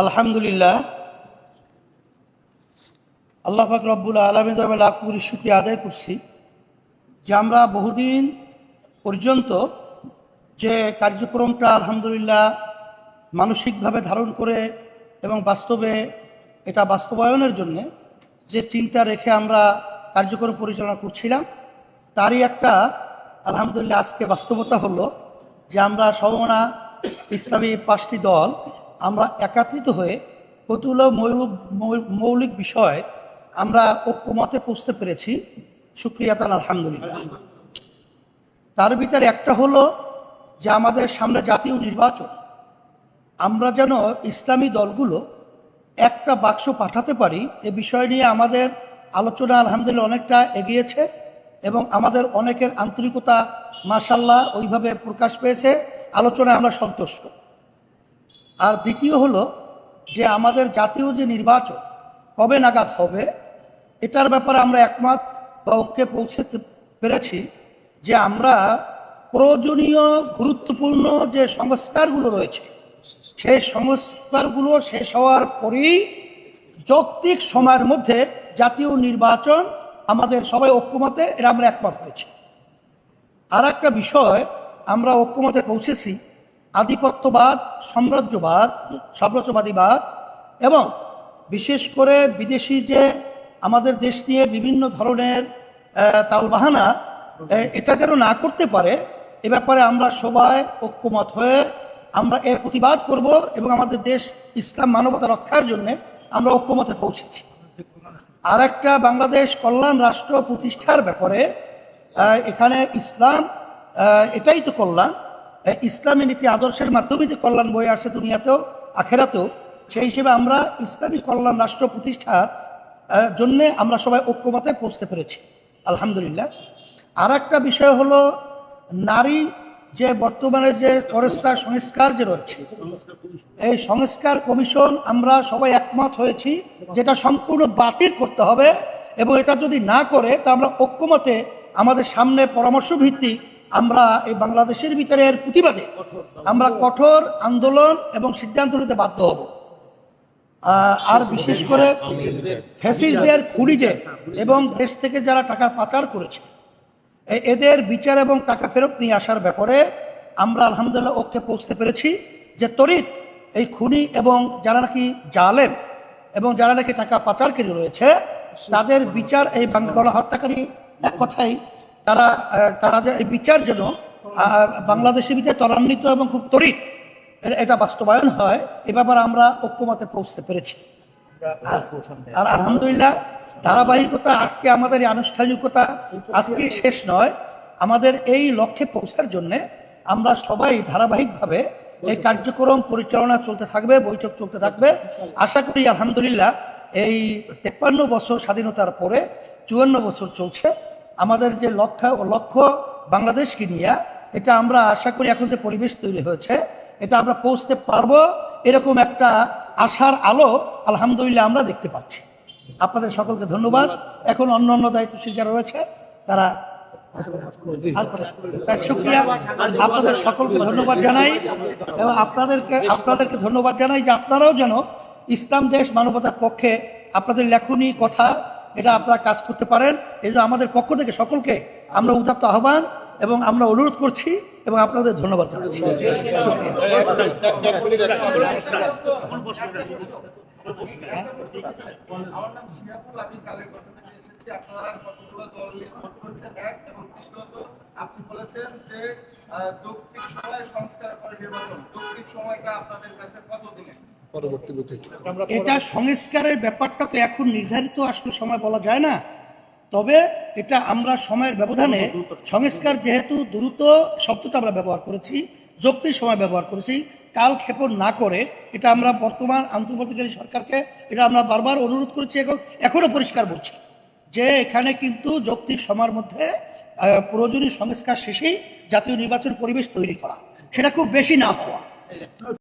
আলহামদুলিল্লাহ, আল্লাহ পাক রব্বুল আলামিন দরবারে লাখ কোটি শুকরিয়া আদায় করছি যে আমরা বহুদিন পর্যন্ত যে কার্যক্রমটা আলহামদুলিল্লাহ মানসিকভাবে ধারণ করে এবং বাস্তবে এটা বাস্তবায়নের জন্য যে চিন্তা রেখে আমরা কার্যক্রম পরিচালনা করছিলাম, তারই একটা আলহামদুলিল্লাহ আজকে বাস্তবতা হলো যে আমরা সমমনা ইসলামী 5টি দল আমরা একত্রিত হয়ে কতগুলো মৌলিক বিষয় আমরা ঐক্যমতে পৌঁছতে পেরেছি। শুকরিয়া তাআলা আলহামদুলিল্লাহ। তার ভিতরে একটা হলো যে আমাদের সামনে জাতীয় নির্বাচন, আমরা যেন ইসলামী দলগুলো একটা বাক্স পাঠাতে পারি, এ বিষয় নিয়ে আমাদের আলোচনা আলহামদুলিল্লাহ অনেকটা এগিয়েছে এবং আমাদের অনেকের আন্তরিকতা মাশাআল্লাহ ওইভাবে প্রকাশ পেয়েছে, আলোচনায় আমরা সন্তুষ্ট। আর দ্বিতীয় হলো যে আমাদের জাতীয় যে নির্বাচন কবে নাগাদ হবে এটার ব্যাপারে আমরা একমত বা ঐক্যে পৌঁছতে পেরেছি যে আমরা প্রয়োজনীয় গুরুত্বপূর্ণ যে সংস্কারগুলো রয়েছে সেই সংস্কারগুলো শেষ হওয়ার পরেই যৌক্তিক সময়ের মধ্যে জাতীয় নির্বাচন আমাদের সবাই ঐক্যমতে এরা আমরা একমত হয়েছে। আর একটা বিষয় আমরা ঐক্যমতে পৌঁছেছি, আধিপত্যবাদ, সাম্রাজ্যবাদীবাদ এবং বিশেষ করে বিদেশি যে আমাদের দেশ নিয়ে বিভিন্ন ধরনের তালবাহানা, এটা যেন না করতে পারে এ ব্যাপারে আমরা সবাই ঐক্যমত হয়ে আমরা এর প্রতিবাদ করব এবং আমাদের দেশ ইসলাম মানবতা রক্ষার জন্য আমরা ঐক্যমতে পৌঁছেছি। আর একটা বাংলাদেশ কল্যাণ রাষ্ট্র প্রতিষ্ঠার ব্যাপারে এখানে ইসলাম এটাই তো কল্যাণ, ইসলামী নীতি আদর্শের মাধ্যমে যে কল্যাণ বয়ে আসছে দুনিয়াতেও আখেরাতেও, সেই হিসেবে আমরা ইসলামী কল্যাণ রাষ্ট্র প্রতিষ্ঠার জন্যে আমরা সবাই ঐক্যমতে পৌঁছতে পেরেছি আলহামদুলিল্লাহ। আর একটা বিষয় হলো নারী যে বর্তমানে যে ফরেস্টার সংস্কার যে রয়েছে, এই সংস্কার কমিশন আমরা সবাই একমত হয়েছি যেটা সম্পূর্ণ বাতিল করতে হবে এবং এটা যদি না করে তা আমরা ঐক্যমতে আমাদের সামনে পরামর্শ ভিত্তিক আমরা এই বাংলাদেশের ভিতরে এর প্রতিবাদে আমরা কঠোর আন্দোলন এবং সিদ্ধান্ত নিতে বাধ্য হব। আর বিশেষ করে ফ্যাসিস্টদের খুনিদের এবং দেশ থেকে যারা টাকা পাচার করেছে এদের বিচার এবং টাকা ফেরত নিয়ে আসার ব্যাপারে আমরা আলহামদুলিল্লাহ ঐক্যে পৌঁছতে পেরেছি যে ত্বরিত এই খুনি এবং যারা নাকি জালেম এবং যারা নাকি টাকা পাচারকারী রয়েছে তাদের বিচার, এই গণহত্যাকারী এক কথাই তারা যে এই বিচার যেন বাংলাদেশের ভিতরে ত্বরান্বিত এবং খুব ত্বরিত এটা বাস্তবায়ন হয়, এ ব্যাপারে আমরা ঐক্যমতে পৌঁছতে পেরেছি। আর আলহামদুলিল্লাহ ধারাবাহিকতা, আজকে আমাদের এই আনুষ্ঠানিকতা আজকে শেষ নয়, আমাদের এই লক্ষ্যে পৌঁছার জন্যে আমরা সবাই ধারাবাহিকভাবে এই কার্যক্রম পরিচালনা চলতে থাকবে, বৈঠক চলতে থাকবে। আশা করি আলহামদুলিল্লাহ এই 53 বছর স্বাধীনতার পরে 54 বছর চলছে আমাদের যে লক্ষ্য বাংলাদেশকে নিয়ে, এটা আমরা আশা করি এখন যে পরিবেশ তৈরি হয়েছে এটা আমরা পৌঁছতে পারবো, এরকম একটা আশার আলো আলহামদুলিল্লাহ আমরা দেখতে পাচ্ছি। আপনাদের সকলকে ধন্যবাদ। এখন অন্য দায়িত্বশীল যারা রয়েছে তারা শুকরিয়া, আপনাদের সকলকে ধন্যবাদ জানাই এবং আপনাদেরকে ধন্যবাদ জানাই যে আপনারাও যেন ইসলাম দেশ মানবতার পক্ষে আপনাদের লেখনী কথা এটা আপনারা কাজ করতে পারেন, এই জন্য আমাদের পক্ষ থেকে সকলকে আমরা উদাত্ত আহ্বান এবং আমরা অনুরোধ করছি এবং আপনাদের ধন্যবাদ জানাচ্ছি। আপনি বলেছেন যে যৌক্তিক সময় সংস্কার করে নির্বাচন, যৌক্তিক সময়টা আপনাদের কাছে কতদিনের? এটা সংস্কারের ব্যাপারটা তো এখন নির্ধারিত আসলে সময় বলা যায় না, তবে এটা আমরা সময়ের ব্যবধানে সংস্কার, যেহেতু দ্রুত শব্দটা আমরা ব্যবহার করেছি, যৌক্তিক সময় ব্যবহার করেছি, কালক্ষেপণ না করে এটা আমরা বর্তমান আন্তর্বর্তীকালীন সরকারকে এটা আমরা বারবার অনুরোধ করেছি, এখনো পরিষ্কার বলছি যে এখানে কিন্তু যৌক্তিক সময়ের মধ্যে প্রয়োজনীয় সংস্কার শেষেই জাতীয় নির্বাচন পরিবেশ তৈরি করা, সেটা খুব বেশি না হওয়া।